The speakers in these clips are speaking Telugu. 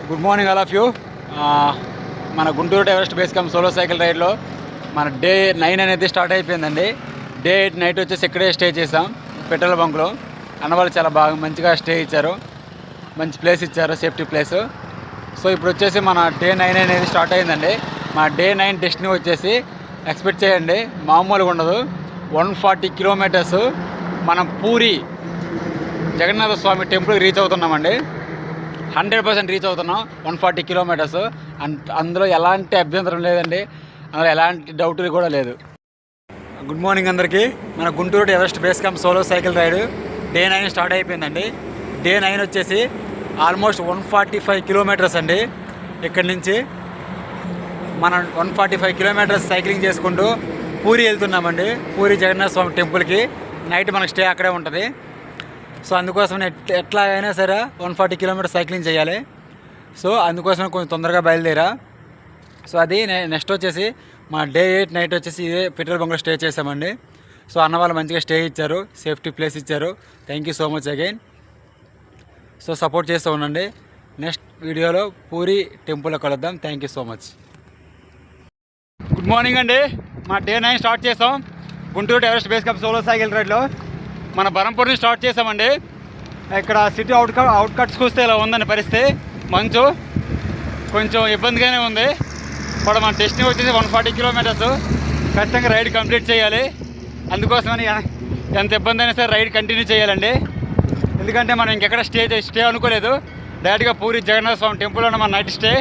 Good morning all of you. మన Guntur Everest base camp solo cycle రైడ్లో మన డే 9 అనేది స్టార్ట్ అయిపోయిందండి. డే 8 నైట్ వచ్చేసి ఇక్కడే స్టే చేసాం పెట్రోల్ బంక్లో. అన్నవాళ్ళు చాలా బాగా మంచిగా స్టే ఇచ్చారు, మంచి ప్లేస్ ఇచ్చారు, సేఫ్టీ ప్లేస్. సో ఇప్పుడు వచ్చేసి మన డే 9 అనేది స్టార్ట్ అయిందండి. మన డే 9 డెస్టినీ వచ్చేసి ఎక్స్పెక్ట్ చేయండి, మామూలుగా ఉండదు. 140 కిలోమీటర్స్ మనం పూరి జగన్నాథ స్వామి టెంపుల్కి రీచ్ అవుతున్నామండి. 100% రీచ్ అవుతున్నాం. 140 కిలోమీటర్స్. అందులో ఎలాంటి అభ్యంతరం లేదండి, అందులో ఎలాంటి డౌట్ కూడా లేదు. గుడ్ మార్నింగ్ అందరికీ. మన Guntur Everest base camp solo cycle ride day 9 start అయిపోయిందండి. డే 9 వచ్చేసి ఆల్మోస్ట్ 145 కిలోమీటర్స్ అండి. ఇక్కడి నుంచి మనం 145 కిలోమీటర్స్ సైక్లింగ్ చేసుకుంటూ పూరి వెళ్తున్నామండి. పూరి జగన్నాథ స్వామి టెంపుల్కి. నైట్ మనకు స్టే అక్కడే ఉంటుంది. సో అందుకోసం ఎట్లా అయినా సరే 140 కిలోమీటర్స్ సైక్లింగ్ చేయాలి. సో అందుకోసం కొంచెం తొందరగా బయలుదేరా. సో అది నెక్స్ట్ వచ్చేసి మా డే 8 నైట్ వచ్చేసి ఇదే పెట్రోల్ బంక్లో స్టే చేసామండి. సో అన్న వాళ్ళు మంచిగా స్టే ఇచ్చారు, సేఫ్టీ ప్లేస్ ఇచ్చారు. Thank you so much again. So support చేస్తూ ఉండండి. నెక్స్ట్ వీడియోలో పూరి టెంపుల్లో కలుద్దాం. Thank you so much. Good morning అండి. మా డే 9 స్టార్ట్ చేసాం Guntur Everest base camp solo cycle రైడ్లో. మన బరంపూర్ నుంచి స్టార్ట్ చేసామండి. ఇక్కడ సిటీ అవుట్కట్స్కి వస్తే ఇలా ఉందండి పరిస్థితి. మంచు కొంచెం ఇబ్బందిగానే ఉంది. ఇప్పుడు మన డెస్టినీ వచ్చేసి 140 కిలోమీటర్స్. ఖచ్చితంగా రైడ్ కంప్లీట్ చేయాలి. అందుకోసమని ఎంత ఇబ్బంది అయినా సరే రైడ్ కంటిన్యూ చేయాలండి. ఎందుకంటే మనం ఇంకెక్కడ స్టే అనుకోలేదు. డైరెక్ట్గా పూరి జగన్నాథ స్వామి టెంపుల్లోనే మన నైట్ స్టే.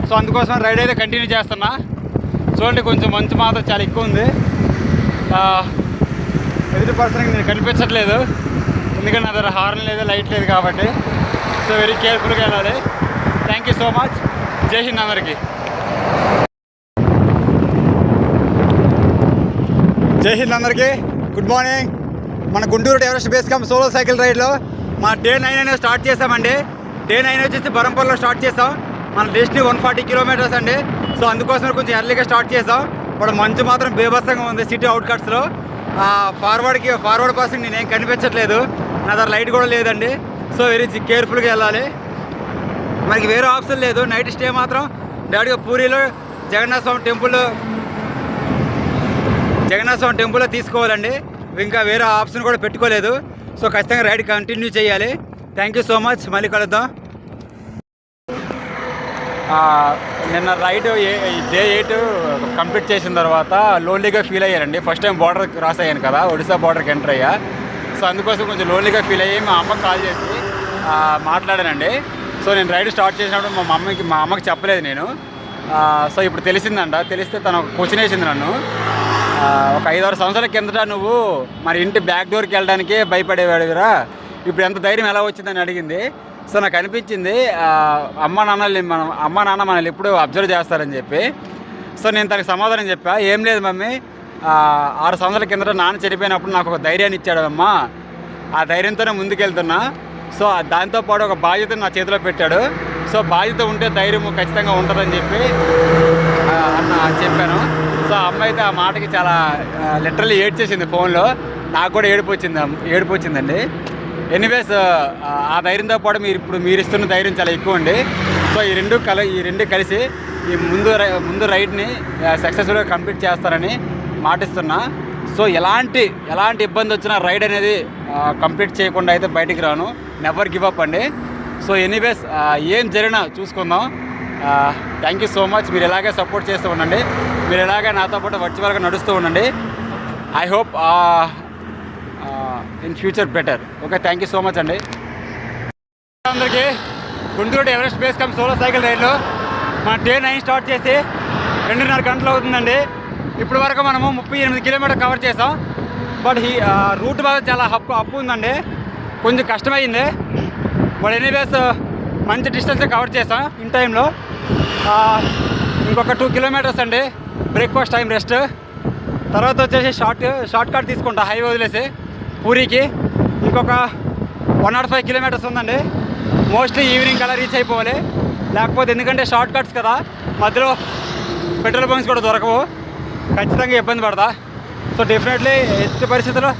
సో అందుకోసం రైడ్ అయితే కంటిన్యూ చేస్తున్నా. చూడండి, కొంచెం మంచు మాత్రం చాలా ఎక్కువ ఉంది. ఎదుటి పర్సన్కి నేను కనిపించట్లేదు, ఎందుకంటే నా దగ్గర హార్న్ లేదు, లైట్ లేదు కాబట్టి. సో వెరీ కేర్ఫుల్గా వెళ్ళాలి. Thank you so much. జై హింద్ అందరికీ. జై హింద్ అందరికీ. Good morning. మన Guntur Everest base camp solo cycle రైడ్లో మా డే 9 అనేది స్టార్ట్ చేసామండి. డే 9 వచ్చేసి బరంపూర్లో స్టార్ట్ చేసాం. మన డెస్టినీ 140 కిలోమీటర్స్ అండి. సో అందుకోసం కొంచెం ఎర్లీగా స్టార్ట్ చేసాం. ఇప్పుడు మంచు మాత్రం బేభత్సంగా ఉంది సిటీ అవుట్కట్స్లో. ఫార్వర్డ్ పర్సన్ నేనేం కనిపించట్లేదు, నా దగ్గర లైట్ కూడా లేదండి. సో వెరీ కేర్ఫుల్గా వెళ్ళాలి. మనకి వేరే ఆప్షన్ లేదు. నైట్ స్టే మాత్రం డైరెక్ట్గా పూరిలో జగన్నాథ స్వామి టెంపుల్లో తీసుకోవాలండి. ఇంకా వేరే ఆప్షన్ కూడా పెట్టుకోలేదు. సో ఖచ్చితంగా రైడ్ కంటిన్యూ చేయాలి. Thank you so much. మళ్ళీ కలుద్దాం. నిన్న రైడ్ డే 8 కంప్లీట్ చేసిన తర్వాత లోన్లీగా ఫీల్ అయ్యానండి. ఫస్ట్ టైం బార్డర్ క్రాస్ అయ్యాను కదా, ఒడిశా బార్డర్కి ఎంటర్ అయ్యా. సో అందుకోసం కొంచెం లోన్లీగా ఫీల్ అయ్యి మా అమ్మకి కాల్ చేసి మాట్లాడానండి. సో నేను రైడ్ స్టార్ట్ చేసినప్పుడు మా అమ్మకి చెప్పలేదు నేను. సో ఇప్పుడు తెలిస్తే తను క్వశ్చన్ వేసింది నన్ను. ఒక 5-6 సంవత్సరాల కిందట నువ్వు మరి ఇంటి బ్యాక్ డోర్కి వెళ్ళడానికే భయపడేవాడురా, ఇప్పుడు ఎంత ధైర్యం ఎలా వచ్చిందని అడిగింది. సో నాకు అనిపించింది అమ్మ నాన్న మనల్ని ఎప్పుడు అబ్జర్వ్ చేస్తారని చెప్పి. సో నేను తనకి సమాధానం చెప్పా, ఏం లేదు మమ్మీ, 6 సంవత్సరాల కిందట నాన్న చనిపోయినప్పుడు నాకు ఒక ధైర్యాన్ని ఇచ్చాడు అమ్మా, ఆ ధైర్యంతోనే ముందుకెళ్తున్నా. సో దాంతోపాటు ఒక బాధ్యతను నా చేతిలో పెట్టాడు. సో బాధ్యత ఉంటే ధైర్యం ఖచ్చితంగా ఉంటుందని చెప్పి చెప్పాను. సో అమ్మ అయితే ఆ మాటకి చాలా లిటరల్లీ ఏడ్చేసింది ఫోన్లో. నాకు కూడా ఏడుపు వచ్చిందండి. ఎనీవేస్ ఆ ధైర్యంతో పాటు మీరు ఇస్తున్న ధైర్యం చాలా ఎక్కువ అండి. సో ఈ రెండు కలిసి ఈ ముందు రైడ్ని సక్సెస్ఫుల్గా కంప్లీట్ చేస్తారని మాటిస్తున్నా. సో ఎలాంటి ఇబ్బంది వచ్చినా రైడ్ అనేది కంప్లీట్ చేయకుండా అయితే బయటికి రాను. నెవర్ గివ్ అప్ అండి. సో ఎనీవేస్ ఏం జరిగినా చూసుకుందాం. Thank you so much. మీరు ఇలాగే సపోర్ట్ చేస్తూ ఉండండి. మీరు ఇలాగే నాతో పాటు వర్చువల్గా నడుస్తూ ఉండండి. I hope in future better. Okay, thank you so much అండి. అందరికీ Guntur Everest base camp solo cycle రైడ్లో మన డే 9 స్టార్ట్ చేసి 2.5 గంటలు అవుతుందండి. ఇప్పటి వరకు మనము 38 కిలోమీటర్ కవర్ చేసాం. బట్ ఈ రూట్ బాగా చాలా అప్పు ఉందండి, కొంచెం కష్టమైంది. బట్ ఎనీవేస్ మంచి డిస్టెన్స్ కవర్ చేసాం ఇన్ టైంలో. ఇంకొక 2 కిలోమీటర్స్ అండి, బ్రేక్ఫాస్ట్ టైం, రెస్ట్. తర్వాత వచ్చేసి షార్ట్ కట్ తీసుకుంటా హైవే వదిలేసి పూరికి. ఇంకొక 105 కిలోమీటర్స్ ఉందండి. మోస్ట్లీ ఈవినింగ్ కల్లా రీచ్ అయిపోవాలి. లేకపోతే ఎందుకంటే షార్ట్ కట్స్ కదా, మధ్యలో పెట్రోల్ బంక్స్ కూడా దొరకవు, ఖచ్చితంగా ఇబ్బంది పడతా. సో డెఫినెట్లీ ఎట్టి పరిస్థితుల్లో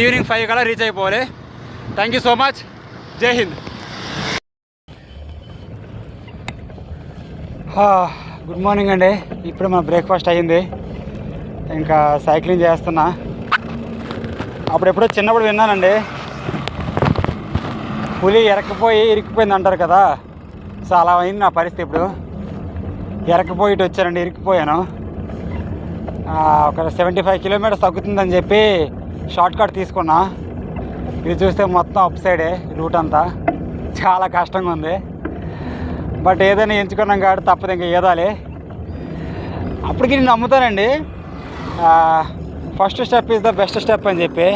ఈవినింగ్ 5 కల్లా రీచ్ అయిపోవాలి. Thank you so much. జై హింద్. గుడ్ మార్నింగ్ అండి. ఇప్పుడు మన బ్రేక్ఫాస్ట్ అయ్యింది. ఇంకా సైక్లింగ్ చేస్తున్నా. అప్పుడెప్పుడో చిన్నప్పుడు విన్నానండి, పులి ఇరికిపోయింది అంటారు కదా. సో అలా అయింది నా పరిస్థితి. ఇప్పుడు ఎరకపోయి ఇటు వచ్చానండి, ఇరికిపోయాను. ఒక 75 కిలోమీటర్స్ తగ్గుతుందని చెప్పి షార్ట్ కట్ తీసుకున్నా. ఇది చూస్తే మొత్తం అప్ సైడే రూట్ అంతా, చాలా కష్టంగా ఉంది. బట్ ఏదైనా ఎంచుకున్నాం కాబట్టి తప్పదు, ఇంకా ఏదాలి. అప్పటికి నేను నమ్ముతానండి, first step is the best step అని చెప్పి.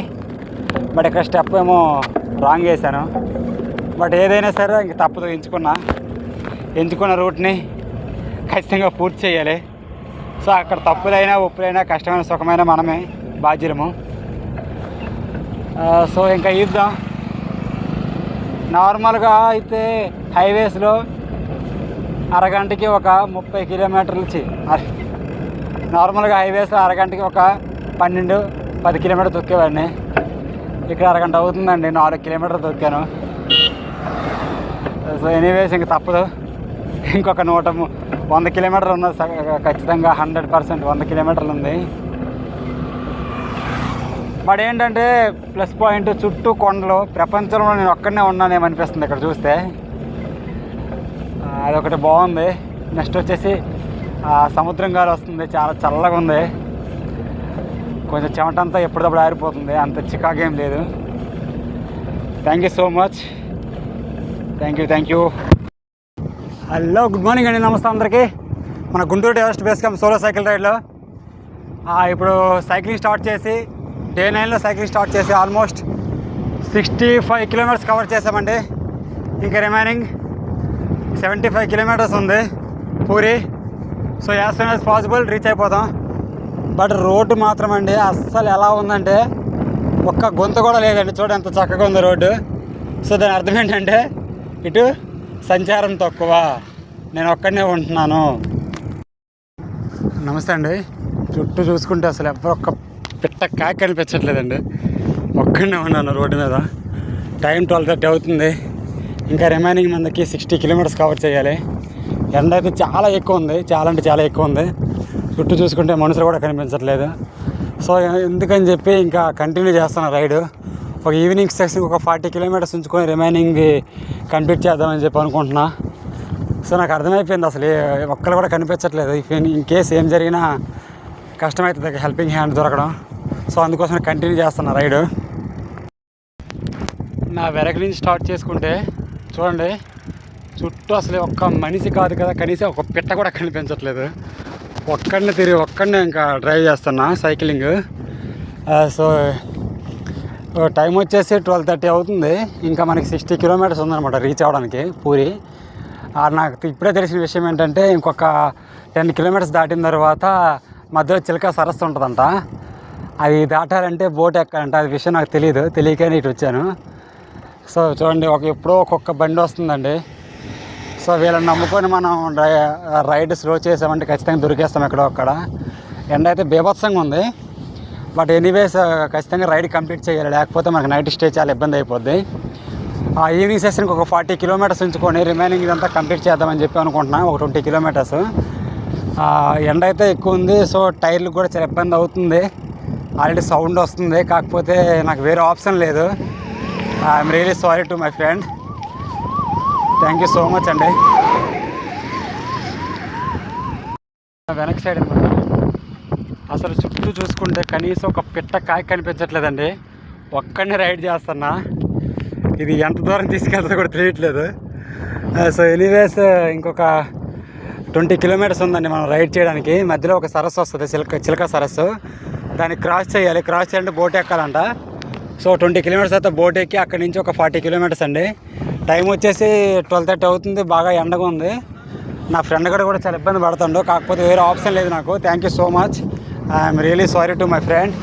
బట్ ఇక్కడ స్టెప్ ఏమో రాంగ్ వేసాను. బట్ ఏదైనా సరే ఇంక తప్పదు, ఎంచుకున్న రూట్ని ఖచ్చితంగా పూర్తి చేయాలి. సో అక్కడ తప్పులైనా ఒప్పులైనా కష్టమైన సుఖమైన మనమే బాధ్యులము. సో ఇంకా ఇద్దాం. నార్మల్గా అయితే హైవేస్లో అరగంటకి ఒక 30 కిలోమీటర్లు నార్మల్గా హైవేస్లో అరగంటకి ఒక 12-10 కిలోమీటర్లు తొక్కేవాడిని. ఇక్కడ అరగంట అవుతుందండి, 4 కిలోమీటర్లు తొక్కాను. సో ఎనీవేస్ ఇంక తప్పదు. ఇంకొక 100 కిలోమీటర్లు ఉన్నది ఖచ్చితంగా, 100% 100 కిలోమీటర్లు ఉంది. బట్ ఏంటంటే ప్లస్ పాయింట్, చుట్టూ కొండలు. ప్రపంచంలో నేను ఒక్కడనే ఉన్నానేమనిపిస్తుంది ఇక్కడ చూస్తే. అదొకటి బాగుంది. నెక్స్ట్ వచ్చేసి సముద్రం గాలి వస్తుంది, చాలా చల్లగా ఉంది. కొంచెం చెమటంతా ఎప్పటికప్పుడు ఆరిపోతుంది, అంత చికాకేం లేదు. Thank you so much. Thank you. Hello, good morning అండి, నమస్తే అందరికీ. మన Guntur Everest base camp solo cycle రైడ్లో ఇప్పుడు సైక్లింగ్ స్టార్ట్ చేసి డే 9లో సైక్లింగ్ స్టార్ట్ చేసి ఆల్మోస్ట్ 65 కిలోమీటర్స్ కవర్ చేసామండి. ఇంకా రిమైనింగ్ 75 కిలోమీటర్స్ ఉంది Puri. So as soon as possible reach అయిపోతాం. బట్ రోడ్డు మాత్రం అండి అస్సలు ఎలా ఉందంటే ఒక్క గొంతు కూడా లేదండి. చూడండి ఎంత చక్కగా ఉంది రోడ్డు. సో దాని అర్థం ఏంటంటే ఇటు సంచారం తక్కువ, నేను ఒక్కడనే ఉంటున్నాను. నమస్తే అండి. చుట్టూ చూసుకుంటే అసలు ఒక్క పిట్ట కాకి కనిపించట్లేదండి. ఒక్కడనే ఉన్నాను రోడ్డు మీద. టైం 12:30 అవుతుంది. ఇంకా రిమైనింగ్ మనకి 60 కిలోమీటర్స్ కవర్ చేయాలి. ఎండ అయితే చాలా ఎక్కువ ఉంది, చాలా అంటే చాలా ఎక్కువ ఉంది. చుట్టూ చూసుకుంటే మనుషులు కూడా కనిపించట్లేదు. సో ఎందుకని చెప్పి ఇంకా కంటిన్యూ చేస్తాను రైడు. ఒక ఈవినింగ్ సెక్షన్ ఒక 40 కిలోమీటర్స్ ఉంచుకొని రిమైనింగ్ కంప్లీట్ చేద్దామని చెప్పి అనుకుంటున్నా. సో నాకు అర్థమైపోయింది అసలు ఒక్కరు కూడా కనిపించట్లేదు. ఇన్ కేసు ఏం జరిగినా కష్టమవుతుంది హెల్పింగ్ హ్యాండ్ దొరకడం. సో అందుకోసం కంటిన్యూ చేస్తున్నా రైడు. నా వెనక నుంచి స్టార్ట్ చేసుకుంటే చూడండి, చుట్టూ అసలు ఒక్క మనిషి కాదు కదా, కనీసం ఒక పిట్ట కూడా కనిపించట్లేదు. ఒక్కడనే ఇంకా డ్రైవ్ చేస్తున్నా సైక్లింగ్. సో టైం వచ్చేసి 12:30 అవుతుంది. ఇంకా మనకి 60 కిలోమీటర్స్ ఉందన్నమాట రీచ్ అవ్వడానికి పూరి. నాకు ఇప్పుడే తెలిసిన విషయం ఏంటంటే ఇంకొక 10 కిలోమీటర్స్ దాటిన తర్వాత మధ్యలో చిలక సరస్సు ఉంటుందంట. అది దాటాలంటే బోట్ ఎక్కాలంట. అది విషయం నాకు తెలియకనే ఇటు వచ్చాను. సో చూడండి, ఎప్పుడో ఒక్కొక్క బండి వస్తుందండి. సో వీళ్ళని నమ్ముకొని మనం రైడ్ స్లో చేసామంటే ఖచ్చితంగా దొరికేస్తాం ఎక్కడో అక్కడ. ఎండ అయితే బీభత్సంగా ఉంది. బట్ ఎనీవేస్ ఖచ్చితంగా రైడ్ కంప్లీట్ చేయాలి, లేకపోతే మనకు నైట్ స్టే చాలా ఇబ్బంది అయిపోద్ది. ఈవినింగ్ సెషన్కి ఒక 40 కిలోమీటర్స్ ఉంచుకొని రిమైనింగ్ ఇదంతా కంప్లీట్ చేద్దామని చెప్పి అనుకుంటున్నాను. ఒక 20 కిలోమీటర్స్. ఎండ అయితే ఎక్కువ ఉంది. సో టైర్లు కూడా చాలా ఇబ్బంది అవుతుంది. ఆల్రెడీ సౌండ్ వస్తుంది. కాకపోతే నాకు వేరే ఆప్షన్ లేదు. I'm really sorry to my friend. Thank you so much అండి. వెనక్ సైడ్ అనమాట. అసలు చుట్టూ చూసుకుంటే కనీసం ఒక పిట్ట కాయ కనిపించట్లేదండి. ఒక్కడనే రైడ్ చేస్తున్నా. ఇది ఎంత దూరం తీసుకెళ్తుందో కూడా తెలియట్లేదు. సో ఎనీవేస్ ఇంకొక 20 కిలోమీటర్స్ ఉందండి మనం రైడ్ చేయడానికి. మధ్యలో ఒక సరస్సు వస్తుంది, చిలక సరస్సు. దాన్ని క్రాస్ చేయాలంటే బోట్ ఎక్కాలంట. సో 20 కిలోమీటర్స్ అయితే బోట్ ఎక్కి అక్కడి నుంచి ఒక 40 కిలోమీటర్స్ అండి. టైం వచ్చేసి 12:30 అవుతుంది. బాగా ఎండగా ఉంది. నా ఫ్రెండ్ కూడా చాలా ఇబ్బంది పడుతుండు. కాకపోతే వేరే ఆప్షన్ లేదు నాకు. Thank you so much. I'm really sorry to my friend.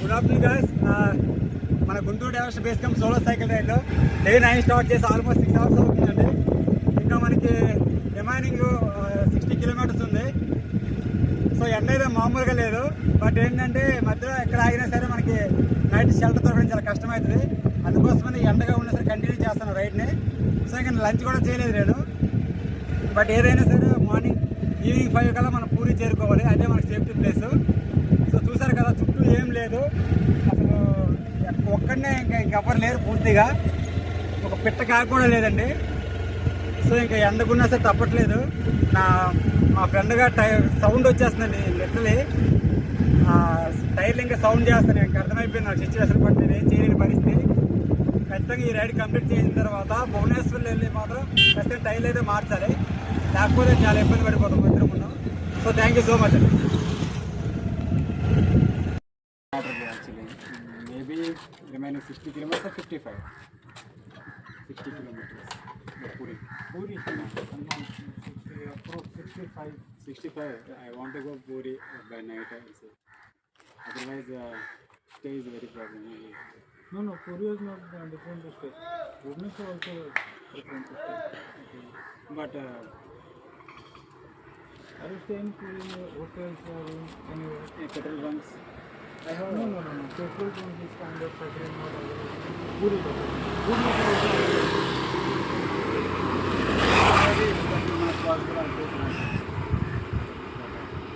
Good afternoon guys. మన Guntur Everest base camp solo cycle రైడ్లో డే 9 స్టార్ట్ చేసి ఆల్మోస్ట్ 6 అవర్స్ అవుతుందండి. ఇంకా మనకి రిమైనింగ్ 60 కిలోమీటర్స్ ఉంది. సో ఎండ అయితే మామూలుగా లేదు. బట్ ఏంటంటే మధ్యలో ఎక్కడ ఆగినా సరే మనకి నైట్ షెల్టర్ దొరకడం చాలా కష్టమవుతుంది. అందుకోసమని ఎండగా ఉన్నా సరే కంటిన్యూ చేస్తాను రైడ్ని. సో ఇంకా లంచ్ కూడా చేయలేదు నేను. బట్ ఏదైనా సరే మార్నింగ్ ఈవినింగ్ 5 కల్లా మనం పూరి చేరుకోవాలి, అదే మనకి సేఫ్టీ ప్లేస్. సో చూసారు కదా, చుట్టూ ఏం లేదు అసలు, ఒక్కడనే ఇంకెవ్వరు లేరు, పూర్తిగా ఒక పిట్ట కాక కూడా లేదండి. సో ఇంకా ఎండకున్నా సరే తప్పట్లేదు. మా ఫ్రెండ్గా సౌండ్ వచ్చేస్తుందండి, లిటరలీ టైర్లు ఇంకా సౌండ్ చేస్తాను. ఇంకా అర్థమైపోయింది నాకు సిచ్యువేషన్, బట్ నేను ఏం చేయలేని పరిస్థితి. ఖచ్చితంగా ఈ రైడ్ కంప్లీట్ చేసిన తర్వాత భువనేశ్వర్లో వెళ్ళి మాత్రం ఖచ్చితంగా టైర్లు అయితే మార్చాలి, లేకపోతే చాలా ఇబ్బంది పడిపోతాం ఇద్దరు ఉన్నాం. So thank you so much అండి. Maybe remaining 60 kilometers or 55? 60 kilometers. Puri. Puri. 65. 65. I want to go Puri by night also. Otherwise, stay is very problem. No, Puri is not different to stay. Bhubaneswar also different to stay. Okay. But are you staying in hotels or anywhere? Petrol bunks. I have no. Petrol bunks is kind of facility not available. Puri is available. Not possible.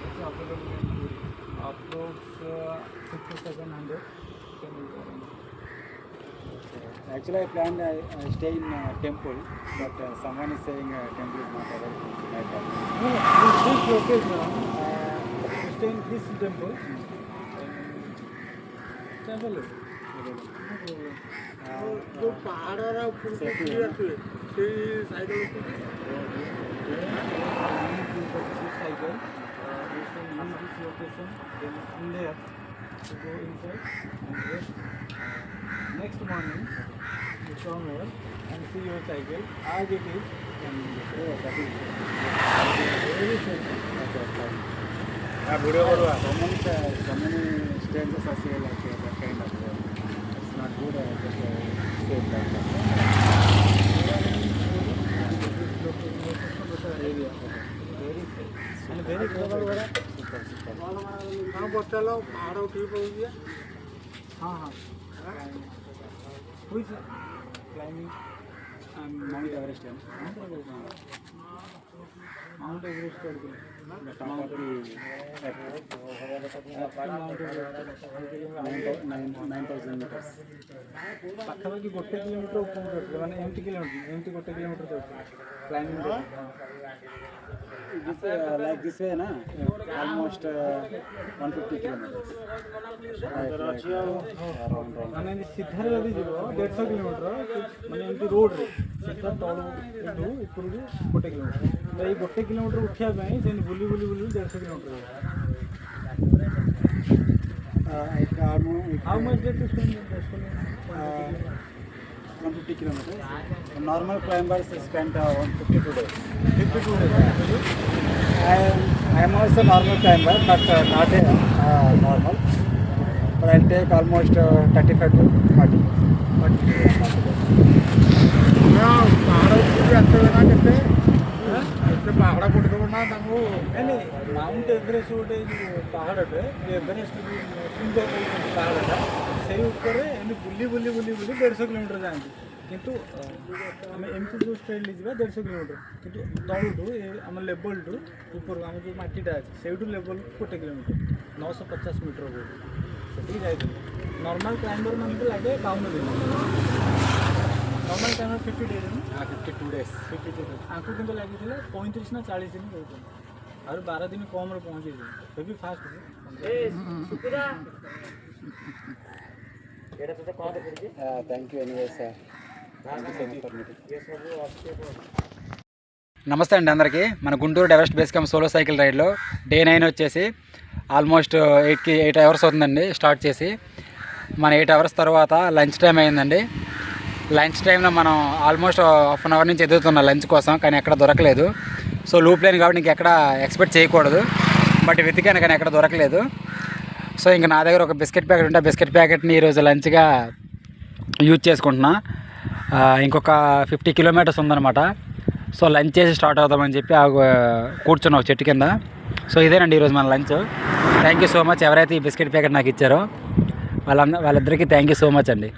It's available in Puri. Approx 600 to 700. Actually, I planned I stay in temple, but someone is saying temple is not available. No, this location, you stay in this temple. Temple. जो पहाड़ आ रहा है ऊपर से side cycle. You can use this location. Then from there, you go inside and rest. Next morning, you come here and see your cycle as it is. And that is very simple. So many strangers are saying like that kind of. It's not good. Just safe like that. Area. Very safe. And very clever. Super. कहाँ पहुँचा लो पहाड़ों की पहुँच गया हाँ हुई sir Climbing Mount Everest. Mount Everest चढ़ गए The top of the Everest. 9,000 meters. ପାଖାପାଖି 1 କିଲୋମିଟର ଉପରେ ଚଢ଼ିଲେ ମାନେ ଏମିତି 1 କିଲୋମିଟର ଚଢ଼ିଲେ climbing Like this way, na? Almost 150 kilometers. ମାନେ ସିଧାରେ ଯଦି ଯିବ 150 କିଲୋମିଟର ମାନେ ଏମିତି ରୋଡ଼ରେ ସିଧା ତଳୁ ଏଠୁ ଉପରକୁ 1 କିଲୋମିଟର ତ ଏଇ 1 କିଲୋମିଟର ଉଠିବା ପାଇଁ ସେମିତି ବୁଲି 150 kilometre How much did you spend? 150 kilometers. Normal climbers spend 152 days. 52 days. I am also normal climber, but not normal. But I'll take almost 35 to 40. ପାହାଡ଼ ପଡ଼ିଦେବ ନା ତାଙ୍କୁ ମାଉଣ୍ଟ ଏଭରେଷ୍ଟ ଗୋଟେ ପାହାଡ଼ଟେ ଏଭରେଷ୍ଟ ସୁନ୍ଦର କହୁଛନ୍ତି ପାହାଡ଼ଟା ସେଇ ଉପରେ ଏମିତି ବୁଲି 150 କିଲୋମିଟର ଯାଆନ୍ତି କିନ୍ତୁ ଆମେ ଏମିତି ଯେଉଁ ଷ୍ଟ୍ରେଟ୍ଲି ଯିବା 150 କିଲୋମିଟର କିନ୍ତୁ ତଳୁଠୁ ଆମ ଲେବଲ୍ଠୁ ଉପରକୁ ଆମର ଯେଉଁ ମାଟିଟା ଅଛି ସେଇଠୁ ଲେବଲ୍କୁ 1 କିଲୋମିଟର 950 ମିଟର ବୋଧେ ସେଠିକି ଯାଇଥିଲୁ ନର୍ମାଲ କ୍ଲାଇମ୍ବର ମାନଙ୍କୁ ଲାଗେ 52 ଦିନ नॉर्मल टाइम 50 डेज है 52 days. 52 डेज आपको कितना लगी थी 35 ना 40 दिन कहते और 12 दिन कम रे पहुंचे फिर भी फास्ट ए सुकुरा एटा तो कॉल करके Thank you anyway sir. నమస్తే అండి అందరికీ. మన Guntur Everest base camp solo cycle రైడ్లో డే 9 వచ్చేసి ఆల్మోస్ట్ 8 అవర్స్ అవుతుందండి స్టార్ట్ చేసి. మన 8 అవర్స్ తర్వాత లంచ్ టైం అయిందండి. లంచ్ టైంలో మనం ఆల్మోస్ట్ హాఫ్ అన్ అవర్ నుంచి ఎదుగుతున్నాం లంచ్ కోసం, కానీ ఎక్కడ దొరకలేదు. సో లూప్ లేని కాబట్టి ఇంకెక్కడ ఎక్స్పెక్ట్ చేయకూడదు, బట్ వెతికాను కానీ ఎక్కడ దొరకలేదు. సో ఇంకా నా దగ్గర ఒక బిస్కెట్ ప్యాకెట్ ఉంటే ఆ బిస్కెట్ ప్యాకెట్ని ఈరోజు లంచ్గా యూజ్ చేసుకుంటున్నా. ఇంకొక 50 kilometers ఉందన్నమాట. సో లంచ్ చేసి స్టార్ట్ అవుతామని చెప్పి కూర్చున్నాం చెట్టు కింద. సో ఇదేనండి ఈరోజు మన lunch. Thank you so much ఎవరైతే ఈ బిస్కెట్ ప్యాకెట్ నాకు ఇచ్చారో వాళ్ళిద్దరికీ థ్యాంక్ యూ సో మచ్ అండి.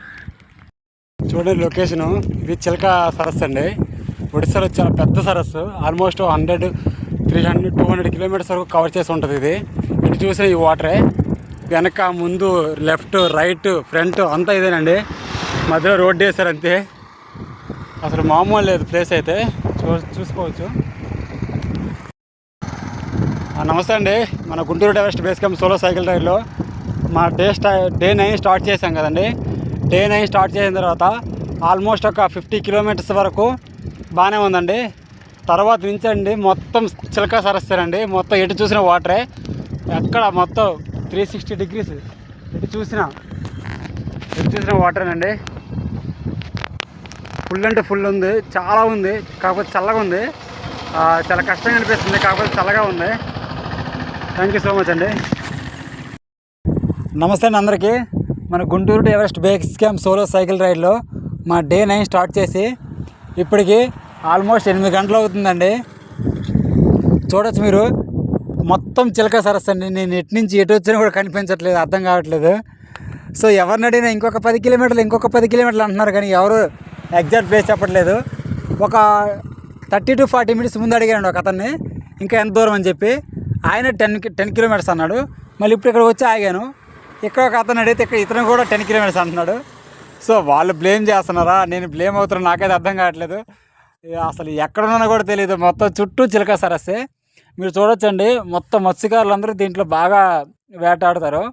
చూడండి లొకేషను, ఇది చిలక సరస్సు అండి. ఒడిస్సాలో చాలా పెద్ద సరస్సు, ఆల్మోస్ట్ 100, 300, 200 కిలోమీటర్స్ వరకు కవర్ చేసి ఉంటుంది. ఇది ఇటు చూసిన ఈ వాటరే, వెనక ముందు లెఫ్ట్ రైట్ ఫ్రంట్ అంతా ఇదేనండి. మధ్యలో రోడ్డు వేశారు అంతే, అసలు మామూలు లేదు ప్లేస్ అయితే. చూసుకోవచ్చు. నమస్తే అండి, మన Guntur Everest base camp solo cycle రైడ్లో మా డే 9 స్టార్ట్ చేసాం కదండి. డే 9 స్టార్ట్ చేసిన తర్వాత ఆల్మోస్ట్ ఒక 50 కిలోమీటర్స్ వరకు బాగానే ఉందండి. తర్వాత నుంచి అండి మొత్తం చిలక సరస్సేనండి. మొత్తం ఎటు చూసిన వాటరే, ఎక్కడ మొత్తం 360 డిగ్రీస్ ఎటు చూసిన వాటరేనండి. ఫుల్ అంటే ఫుల్ ఉంది, చాలా ఉంది. కాకపోతే చల్లగా ఉంది, చాలా కష్టంగా అనిపిస్తుంది, కాకపోతే చల్లగా ఉంది. థ్యాంక్ యూ సో మచ్ అండి. నమస్తే అండి అందరికీ. మన Guntur to Everest base camp solo cycle రైడ్లో మా డే 9 స్టార్ట్ చేసి ఇప్పటికి ఆల్మోస్ట్ 8 గంటలు అవుతుందండి. చూడొచ్చు మీరు, మొత్తం చిలక సరస్సు అండి. నేను ఎటు నుంచి ఎటు వచ్చినా కూడా కనిపించట్లేదు, అర్థం కావట్లేదు. సో ఎవరిని అడిగినా ఇంకొక 10 కిలోమీటర్లు అంటున్నారు, కానీ ఎవరు ఎగ్జాక్ట్ ప్లేస్ చెప్పట్లేదు. ఒక 30 to 40 మినిట్స్ ముందు అడిగానండి ఒక అతన్ని, ఇంకా ఎంత దూరం అని చెప్పి. ఆయన 10 కిలోమీటర్స్ అన్నాడు. మళ్ళీ ఇప్పుడు ఇక్కడ వచ్చి ఆగాను. ఇక్కడ ఒక అతను అడిగితే ఇక్కడ ఇతను కూడా 10 కిలోమీటర్స్ అంటున్నాడు. సో వాళ్ళు బ్లేమ్ చేస్తున్నారా, నేను బ్లేమ్ అవుతున్నా, నాకైతే అర్థం కావట్లేదు. అసలు ఎక్కడున్నా కూడా తెలియదు. మొత్తం చుట్టూ చిలక సరస్సే. మీరు చూడొచ్చండి, మొత్తం మత్స్యకారులందరూ దీంట్లో బాగా వేటాడతారు.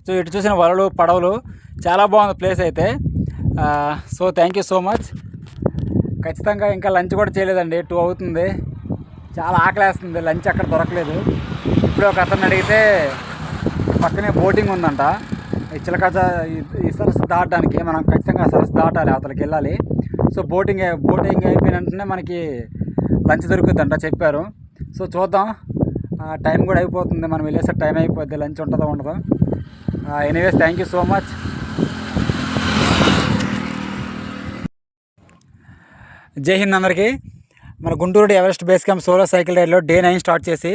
సో ఇటు చూసిన వలలు పడవలు, చాలా బాగుంది ప్లేస్ అయితే. So thank you so much. ఖచ్చితంగా ఇంకా లంచ్ కూడా చేయలేదండి, 2 అవుతుంది. చాలా ఆకలేస్తుంది, లంచ్ అక్కడ దొరకలేదు. ఇప్పుడు ఒక అతను అడిగితే పక్కనే బోటింగ్ ఉందంట. ఈ చిలక ఈ సరస్సు దాటడానికి మనం ఖచ్చితంగా సరస్సు దాటాలి, అవతలకి వెళ్ళాలి. సో బోటింగ్ అయిపోయిన వెంటనే మనకి లంచ్ దొరుకుతుందంట చెప్పారు. సో చూద్దాం, టైం కూడా అయిపోతుంది, మనం వెళ్ళేసరికి టైం అయిపోద్ది, లంచ్ ఉంటుందో ఉండదో. Anyways thank you so much. జై హింద్ అందరికీ. మన Guntur Everest base camp solo cycle రైడ్లో డే 9 స్టార్ట్ చేసి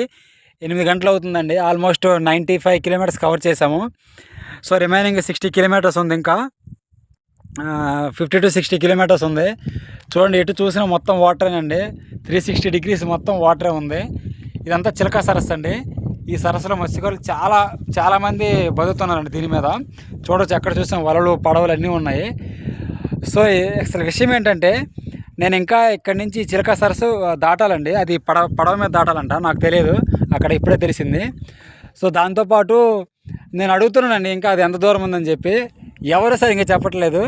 8 గంటలు అవుతుందండి. ఆల్మోస్ట్ 95 కిలోమీటర్స్ కవర్ చేసాము. సో రిమైనింగ్ 60 కిలోమీటర్స్ ఉంది, ఇంకా 50 to 60 కిలోమీటర్స్ ఉంది. చూడండి ఎటు చూసినా మొత్తం వాటరేనండి, 360 డిగ్రీస్ మొత్తం వాటరే ఉంది. ఇదంతా చిలక సరస్సు అండి. ఈ సరస్సులో మత్స్యకారులు చాలామంది బతుకుతున్నారండి దీని మీద. చూడవచ్చు, ఎక్కడ చూసినా వలలు పడవలు అన్నీ ఉన్నాయి. సో అసలు విషయం ఏంటంటే, నేను ఇంకా ఇక్కడి నుంచి చిలక సరస్సు దాటాలండి. అది పడవ మీద దాటాలంట, నాకు తెలియదు, అక్కడ ఇప్పుడే తెలిసింది. సో దాంతోపాటు నేను అడుగుతున్నానండి ఇంకా అది ఎంత దూరం ఉందని చెప్పి, ఎవరు సరే ఇంకా చెప్పట్లేదు.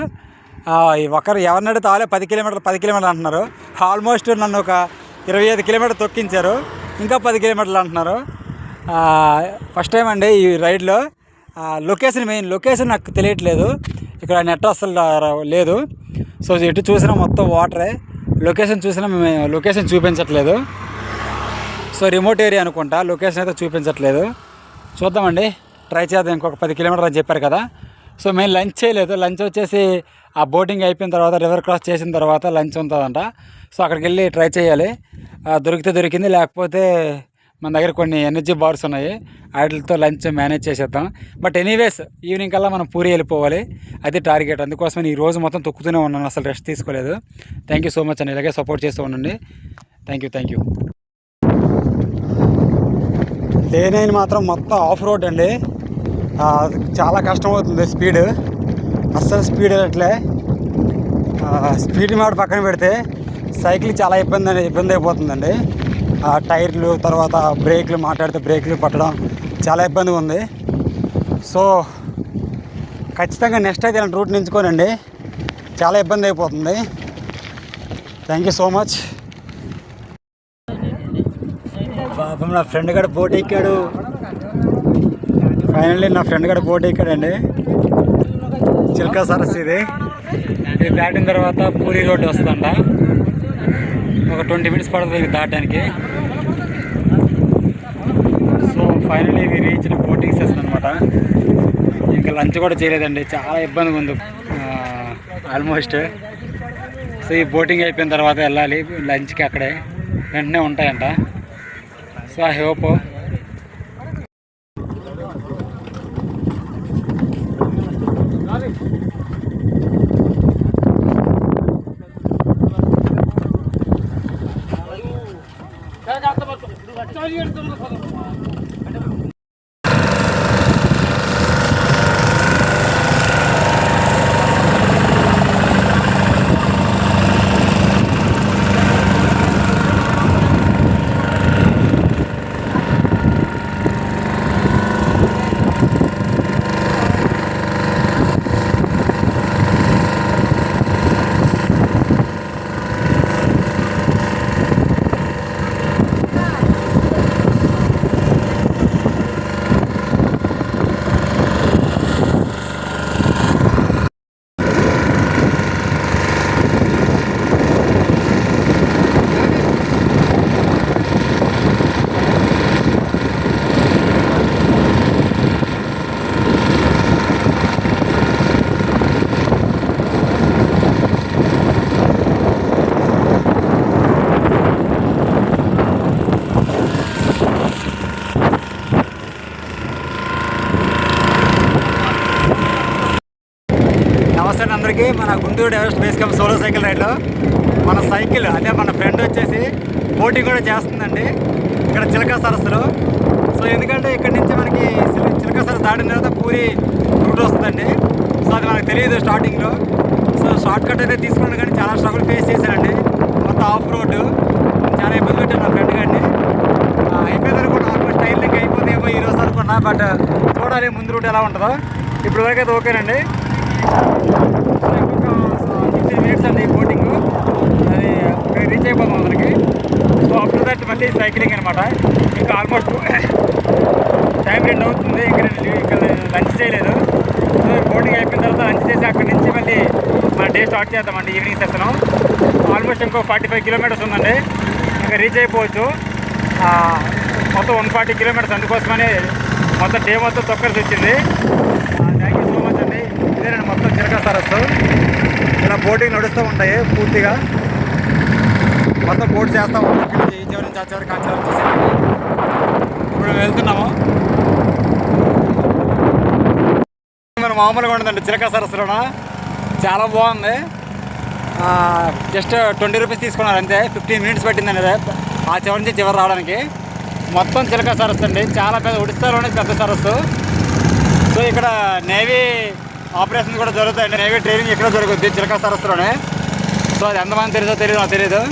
ఎవరిని అడిగితే వాళ్ళే 10 కిలోమీటర్లు అంటున్నారు. ఆల్మోస్ట్ నన్ను ఒక 25 కిలోమీటర్లు తొక్కించారు, ఇంకా 10 కిలోమీటర్లు అంటున్నారు. ఫస్ట్ టైం అండి ఈ రైడ్లో. మెయిన్ లొకేషన్ నాకు తెలియట్లేదు, ఇక్కడ నెట్ అసలు లేదు. సో ఎటు చూసినా మొత్తం వాటరే, లొకేషన్ చూపించట్లేదు. సో రిమోట్ ఏరియా అనుకుంటా, లొకేషన్ అయితే చూపించట్లేదు. చూద్దామండి, ట్రై చేద్దాం. ఇంకొక 10 కిలోమీటర్లు అని చెప్పారు కదా. సో మేము లంచ్ చేయలేదు. లంచ్ వచ్చేసి ఆ బోటింగ్ అయిపోయిన తర్వాత, రివర్ క్రాస్ చేసిన తర్వాత లంచ్ ఉంటుందంట. సో అక్కడికి వెళ్ళి ట్రై చేయాలి. దొరికితే దొరికింది, లేకపోతే మన దగ్గర కొన్ని ఎనర్జీ బార్స్ ఉన్నాయి, వాటితో లంచ్ మేనేజ్ చేసేద్దాం. బట్ ఎనీవేస్ ఈవినింగ్ కల్లా మనం పూరి వెళ్ళిపోవాలి, అది టార్గెట్. అందుకోసం ఈ రోజు మొత్తం తొక్కుతూనే ఉన్నాను, అసలు రెస్ట్ తీసుకోలేదు. థ్యాంక్ యూ సో మచ్ అండి, ఇలాగే సపోర్ట్ చేస్తూ ఉండండి. Thank you. డే 9 మాత్రం మొత్తం ఆఫ్ రోడ్ అండి. చాలా కష్టం అవుతుంది, అస్సలు స్పీడ్ వెళ్ళట్లే. స్పీడ్ మాట పక్కన పెడితే సైకిల్ చాలా ఇబ్బంది అయిపోతుందండి. టైర్లు, తర్వాత బ్రేక్లు, మాట్లాడితే బ్రేక్లు పట్టడం చాలా ఇబ్బందిగా ఉంది. సో ఖచ్చితంగా నెక్స్ట్ అయితే ఇలాంటి రూట్ ఎంచుకోనండి, చాలా ఇబ్బంది అయిపోతుంది. Thank you so much. పాపం నా ఫ్రెండ్ గడ బోట్ ఎక్కాడు. ఫైనల్లీ నా ఫ్రెండ్ గడ బోట్ ఎక్కాడండి. చిల్కా సరస్సు ఇది దాటిన తర్వాత పూరి రోడ్డు వస్తుందంట. ఒక 20 మినిట్స్ పడుతుంది ఇది దాటడానికి. సో ఫైనల్లీ ఇవి రీచ్ బోటింగ్ సెషన్ అనమాట. ఇంకా లంచ్ కూడా చేయలేదండి, చాలా ఇబ్బందిగా ఉంది ఆల్మోస్ట్. సో ఈ బోటింగ్ అయిపోయిన తర్వాత వెళ్ళాలి లంచ్కి, అక్కడే వెంటనే ఉంటాయంట. సో ఐ హోప్ నమస్తే అందరికీ. మన Guntur Everest base camp solo cycle రైడ్లో మన సైకిల్ అదే మన ఫ్రెండ్ వచ్చేసి పోటీ కూడా చేస్తుందండి ఇక్కడ చిలకా సరస్సులో. సో ఎందుకంటే ఇక్కడ నుంచి మనకి చిలకా సరస్సు దాటిన తర్వాత పూరి రూట్ వస్తుందండి. సో అది మనకు తెలియదు స్టార్టింగ్లో. సో షార్ట్ కట్ అయితే తీసుకున్నాను కానీ చాలా స్ట్రగుల్ ఫేస్ చేశానండి. మొత్తం ఆఫ్ రోడ్డు చాలా ఇబ్బంది పెట్టాను నా ఫ్రెండ్ గారిని. అయిపోయింది అనుకున్నా, ఆల్మోస్ట్ టైర్లింగ్ అయిపోతేమో ఈరోజు అనుకున్నా. బట్ చూడాలి ముందు రూట్ ఎలా ఉంటుందో. ఇప్పుడు వరకు అయితే ఓకేనండి. ఇంకొక 15 minutes అండి బోటింగ్, అది రీచ్ అయిపోతాం అందరికి. సో ఆఫ్టర్ దట్ మళ్ళీ సైక్లింగ్ అనమాట. ఇంకా ఆల్మోస్ట్ టైం 2 అవుతుంది. ఇంకా లంచ్ చేయలేదు. సో బోటింగ్ అయిపోయిన తర్వాత లంచ్ చేసి అక్కడి నుంచి మళ్ళీ మన డే స్టార్ట్ చేద్దామండి. ఈవినింగ్ సెషన్ ఆల్మోస్ట్ ఇంకో 45 kilometers ఉందండి. ఇంకా రీచ్ అయిపోవచ్చు. మొత్తం 140 kilometers. అందుకోసమని మొత్తం డే మొత్తం తొక్కర్స్ వచ్చింది. థ్యాంక్ యూ సో మచ్ అండి. ఇదేనండి మొత్తం చిలకా సరస్సు. ఇలా బోటింగ్ నడుస్తూ ఉంటాయి పూర్తిగా. మొత్తం బోట్ చేస్తూ ఉంటాం. ఈ చివరి నుంచి ఆ చివరికి ఆ చివరి చూసేయండి. ఇప్పుడు వెళ్తున్నాము. మనం మామూలుగా ఉండదండి చిలకా సరస్సులోన. చాలా బాగుంది. జస్ట్ 20 rupees తీసుకున్నారు అంతే. 15 minutes పట్టిందండి ఆ చివరి నుంచి చివరి రావడానికి. మొత్తం చిలకా సరస్సు అండి. చాలా పెద్ద, ఒడిస్సాలోనే పెద్ద సరస్సు. సో ఇక్కడ నేవీ ఆపరేషన్స్ కూడా జరుగుతాయండి. నేవీ ట్రైనింగ్ ఇక్కడ జరుగుద్ది చిలకా సరస్సులోనే. సో అది ఎంతమంది తెలుసో తెలియదు, నాకు తెలియదు.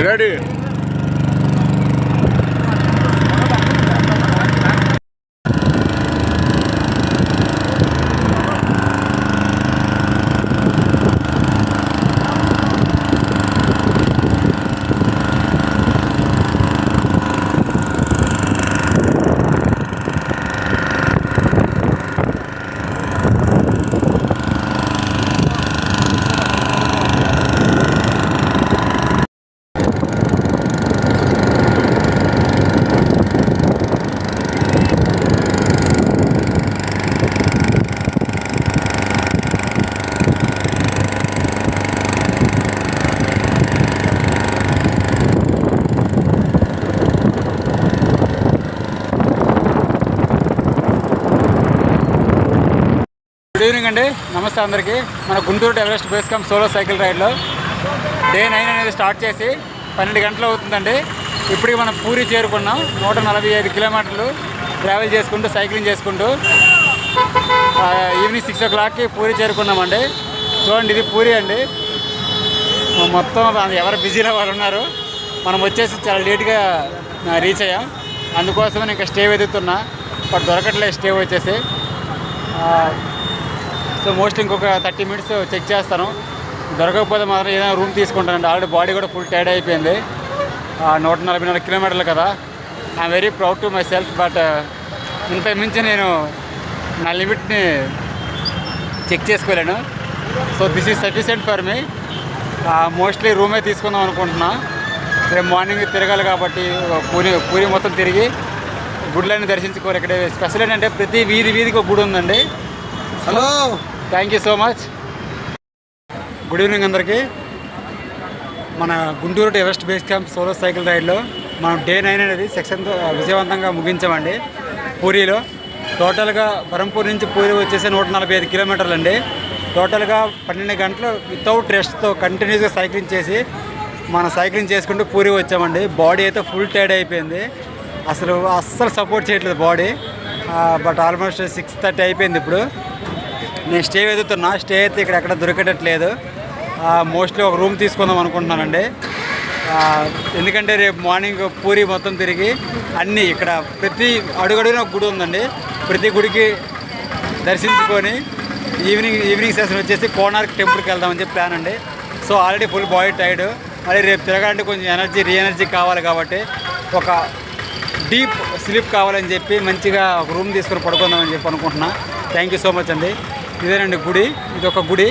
రెడీ. గుడ్ ఈవినింగ్ అండి. నమస్తే అందరికీ. మన Guntur Everest base camp solo cycle రైడ్లో డే 9 అనేది స్టార్ట్ చేసి 12 గంటలు అవుతుందండి. ఇప్పటికి మనం పూరి చేరుకున్నాం. 145 కిలోమీటర్లు ట్రావెల్ చేసుకుంటూ సైక్లింగ్ చేసుకుంటూ ఈవినింగ్ 6 o'clockకి పూరి చేరుకున్నామండి. చూడండి, ఇది పూరి అండి. మొత్తం ఎవరు బిజీలో వాళ్ళు ఉన్నారు. మనం వచ్చేసి చాలా లేట్గా రీచ్ అయ్యాం. అందుకోసమే ఇంకా స్టే వెతుకుతున్నా, బట్ దొరకట్లేదు స్టే వచ్చేసి. సో మోస్ట్లీ ఇంకొక 30 minutes చెక్ చేస్తాను. దొరకకపోతే మాత్రం ఏదైనా రూమ్ తీసుకుంటానండి. ఆల్రెడీ బాడీ కూడా ఫుల్ టైర్డ్ అయిపోయింది. 144 కిలోమీటర్లు కదా. I'm very proud to myself. But ఇంతకు మించి నేను నా లిమిట్ని చెక్ చేసుకోలేను. So this is sufficient for me. Mostly రూమే తీసుకుందాం అనుకుంటున్నా. రేపు మార్నింగ్ తిరగాలి కాబట్టి పూరి మొత్తం తిరిగి గుడులన్నీ దర్శించుకోరు. ఇక్కడ స్పెషల్ ఏంటంటే ప్రతి వీధికి ఒక గుడి ఉందండి. Hello, thank you so much. Good evening అందరికీ. మన Guntur to Everest base camp solo cycle రైడ్లో మనం డే 9 అనేది సెక్షన్తో విజయవంతంగా ముగించామండి. పూరిలో టోటల్గా బరంపూర్ నుంచి పూరి వచ్చేసి 145 కిలోమీటర్లు అండి. టోటల్గా 12 గంటలు వితౌట్ రెస్ట్తో కంటిన్యూస్గా సైక్లింగ్ చేసి మనం సైక్లింగ్ చేసుకుంటూ పూరి వచ్చామండి. బాడీ అయితే ఫుల్ టైర్డ్ అయిపోయింది. అస్సలు సపోర్ట్ చేయట్లేదు బాడీ. బట్ ఆల్మోస్ట్ 6:30 అయిపోయింది. ఇప్పుడు నేను స్టే వెతుకుతున్నా. స్టే అయితే ఇక్కడ ఎక్కడ దొరికేటట్లేదు. మోస్ట్లీ ఒక రూమ్ తీసుకుందాం అనుకుంటున్నానండి. ఎందుకంటే రేపు మార్నింగ్ పూరి మొత్తం తిరిగి అన్నీ ఇక్కడ ప్రతి అడుగడుగున ఒక గుడి ఉందండి. ప్రతి గుడికి దర్శించుకొని ఈవినింగ్ సెషన్ వచ్చేసి కోనార్క్ టెంపుల్కి వెళ్దామని చెప్పి ప్లాన్ అండి. So already full body tired. మళ్ళీ రేపు తిరగాలంటే కొంచెం రీఎనర్జీ కావాలి కాబట్టి ఒక డీప్ స్లీప్ కావాలని చెప్పి మంచిగా ఒక రూమ్ తీసుకొని పడుకుందామని చెప్పి అనుకుంటున్నా. థ్యాంక్ యూ సో మచ్ అండి. ఇదేనండి గుడి. ఇది ఒక గుడి,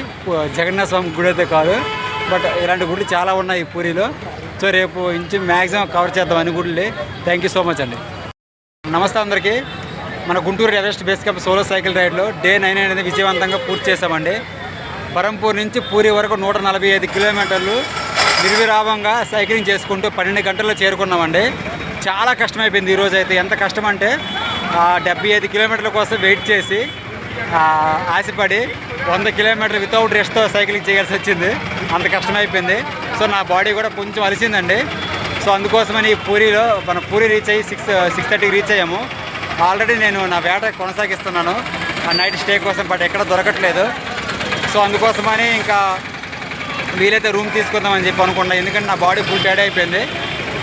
జగన్నాథ స్వామి గుడి అయితే కాదు. బట్ ఇలాంటి గుళ్ళు చాలా ఉన్నాయి ఈ పూరిలో. సో రేపు ఇంచు మ్యాక్సిమం కవర్ చేద్దాం అన్ని గుళ్ళు. థ్యాంక్ యూ సో మచ్ అండి. నమస్తే అందరికీ. మన Guntur Everest base camp solo cycle రైడ్లో డే 9 అనేది విజయవంతంగా పూర్తి చేసామండి. బరంపూర్ నుంచి పూరి వరకు 145 కిలోమీటర్లు నిర్విరామంగా సైక్లింగ్ చేసుకుంటూ 12 గంటల్లో చేరుకున్నామండి. చాలా కష్టమైపోయింది ఈరోజు అయితే. ఎంత కష్టం అంటే 75 కిలోమీటర్ల కోసం వెయిట్ చేసి ఆశపడి 100 కిలోమీటర్లు వితౌట్ రెస్ట్తో సైక్లింగ్ చేయాల్సి వచ్చింది. అంత కష్టమైపోయింది. సో నా బాడీ కూడా కొంచెం అలిసిందండి. సో అందుకోసమని పూరిలో మన పూరి రీచ్ అయ్యి 6:30కి రీచ్ అయ్యాము. ఆల్రెడీ నేను నా వేట కొనసాగిస్తున్నాను ఆ నైట్ స్టే కోసం. బట్ ఎక్కడ దొరకట్లేదు. సో అందుకోసమని ఇంకా వీలైతే రూమ్ తీసుకుందామని చెప్పి అనుకున్నా. ఎందుకంటే నా బాడీ ఫుల్ టైర్డ్ అయిపోయింది.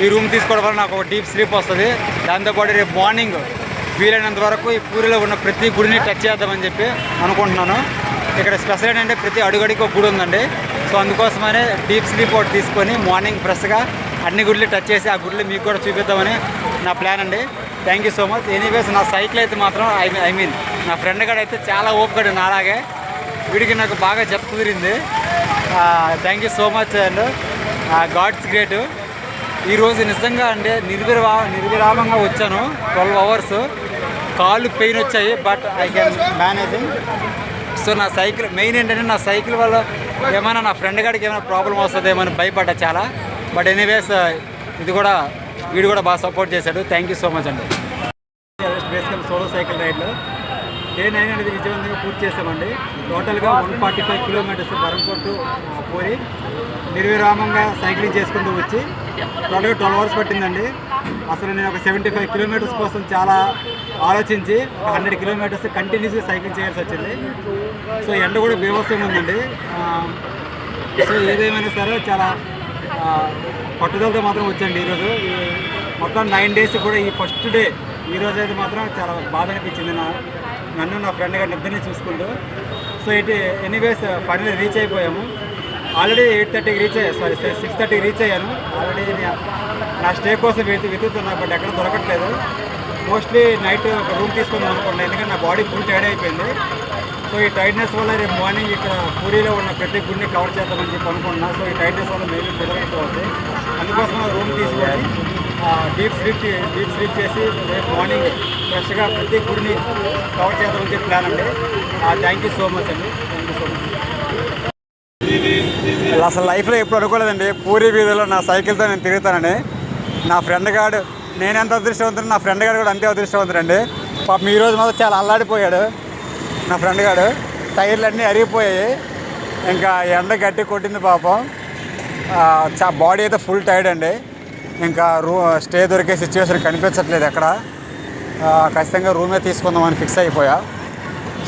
ఈ రూమ్ తీసుకోవడం వల్ల నాకు ఒక డీప్ స్లీప్ వస్తుంది. దాంతోపాటు రేపు మార్నింగ్ వీలైనంత వరకు ఈ పూరిలో ఉన్న ప్రతి గుడిని టచ్ చేద్దామని చెప్పి అనుకుంటున్నాను. ఇక్కడ స్పెషల్ ఏంటంటే ప్రతి అడుగడికి ఒక గుడి ఉందండి. సో అందుకోసమనే డీప్ స్లీప్ ఒకటి తీసుకొని మార్నింగ్ ఫ్రెష్గా అన్ని గుళ్ళు టచ్ చేసి ఆ గుళ్ళు మీకు కూడా చూపిద్దామని నా ప్లాన్ అండి. Thank you so much. Anyways నా సైకిల్ అయితే మాత్రం ఐ మీన్ నా ఫ్రెండ్ గడ అయితే చాలా ఓపికడు నాలాగే. వీడికి నాకు బాగా జప్ కుదిరింది. Thank you so much and God's great. ఈరోజు నిజంగా అంటే నిర్విరామంగా వచ్చాను. 12 hours. కాళ్ళు పెయిన్ వచ్చాయి, but I can managing. So నా సైకిల్ మెయిన్ ఏంటంటే నా సైకిల్ వల్ల ఏమైనా నా ఫ్రెండ్ గారికి ఏమైనా ప్రాబ్లం వస్తుందేమని భయపడ్డా చాలా. బట్ ఎనీవేస్ వీడు కూడా బాగా సపోర్ట్ చేశాడు. థ్యాంక్ యూ సో మచ్ అండి. బేసికల్ సోలో సైకిల్ రైడ్లో డే 9 అనేది విజయవంతంగా పూర్తి చేసామండి. టోటల్గా 145 కిలోమీటర్స్ బరంపూర్ టు పూరి నిర్విరామంగా సైక్లింగ్ చేసుకుంటూ వచ్చి టోటల్గా 12 hours పట్టిందండి. అసలు నేను ఒక 75 కిలోమీటర్స్ కోసం చాలా ఆలోచించి 100 కిలోమీటర్స్ కంటిన్యూస్గా సైక్లింగ్ చేయాల్సి వచ్చింది. సో ఎండ కూడా బీభత్సంగా ఉందండి. సో ఏదేమైనా సరే చాలా పట్టుదలతో మాత్రం వచ్చండి ఈరోజు. మొత్తం 9 days కూడా ఈ ఫస్ట్ డే ఈరోజు అయితే మాత్రం చాలా బాధ అనిపించింది నన్ను నా ఫ్రెండ్ గారిని ఇద్దరిని చూసుకుంటూ. సో ఎనీవేస్ ఫైనల్లీ రీచ్ అయిపోయాము. ఆల్రెడీ 8:30కి రీచ్ అయ్యాను. 6:30కి రీచ్ అయ్యాను. ఆల్రెడీ నా స్టే కోసం వెతుకుతున్నా, బట్ ఎక్కడ దొరకట్లేదు. మోస్ట్లీ నైట్ ఒక రూమ్ తీసుకుందాం అనుకున్నాను, ఎందుకంటే నా బాడీ ఫుల్ టైర్డ్ అయిపోయింది. సో ఈ టైర్డ్నెస్ వల్ల రేపు మార్నింగ్ ఇక్కడ పూరిలో ఉన్న ప్రతి గుడిని కవర్ చేద్దామని చెప్పి అనుకున్నా. సో ఈ టైర్డ్నెస్ వల్ల మేబీ కుదరకపోవచ్చు. అందుకోసం రూమ్ తీసుకొని డీప్ స్లీప్ చేసి రేపు మార్నింగ్ ఫ్రెష్గా ప్రతి గుడిని కవర్ చేద్దామని చెప్పి ప్లాన్ అండి. థ్యాంక్ యూ సో మచ్ అండి. Thank you so much. అసలు లైఫ్లో ఎప్పుడు అనుకోలేదండి పూరి వీధిలో నా సైకిల్తో నేను తిరుగుతానని. నా ఫ్రెండ్ గారు నేను ఎంత అదృష్టవంతుడు, నా ఫ్రెండ్ గారు కూడా అంతే అదృష్టవంతుడండి. పాపం ఈరోజు మాత్రం చాలా అల్లాడిపోయాడు నా ఫ్రెండ్ గారు. టైర్లు అన్నీ అరిగిపోయాయి. ఇంకా ఎండ గట్టి కొట్టింది పాపం. బాడీ అయితే ఫుల్ టైర్డ్ అండి. ఇంకా స్టే దొరికే సిచ్యువేషన్ కనిపించట్లేదు ఎక్కడ. ఖచ్చితంగా రూమే తీసుకుందామని ఫిక్స్ అయిపోయా.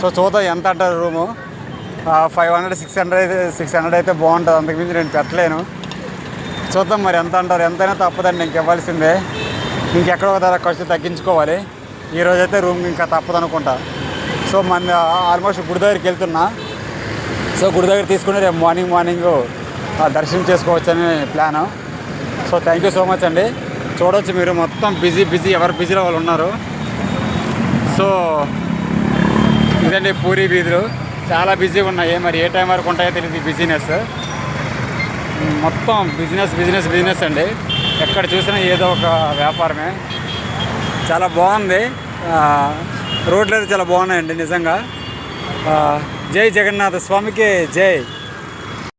సో చూద్దాం ఎంత అంటారు రూము. 500 600 అయితే బాగుంటుంది, అంతకుమించి నేను పెట్టలేను. చూద్దాం మరి ఎంత అంటారు. ఎంతైనా తప్పదండి, ఇంక ఇవ్వాల్సిందే. ఇంకెక్కడో ఒక ధర ఖర్చు తగ్గించుకోవాలి. ఈరోజైతే రూమ్ ఇంకా తప్పదు అనుకుంటా. సో మన ఆల్మోస్ట్ గుడి దగ్గరికి వెళ్తున్నా. సో గుడి దగ్గర తీసుకుని రేపు మార్నింగ్ దర్శనం చేసుకోవచ్చని plan. So thank you so much అండి. చూడవచ్చు మీరు మొత్తం బిజీ, ఎవరు బిజీలో వాళ్ళు ఉన్నారు. సో ఇదండి పూరి వీధులు, చాలా బిజీగా ఉన్నాయి. మరి ఏ టైం వరకు ఉంటాయో తెలియదు బిజినెస్. మొత్తం బిజినెస్ అండి. ఎక్కడ చూసినా ఏదో ఒక వ్యాపారమే. చాలా బాగుంది. రోడ్లు అయితే చాలా బాగున్నాయండి నిజంగా. జై జగన్నాథ స్వామికి జై.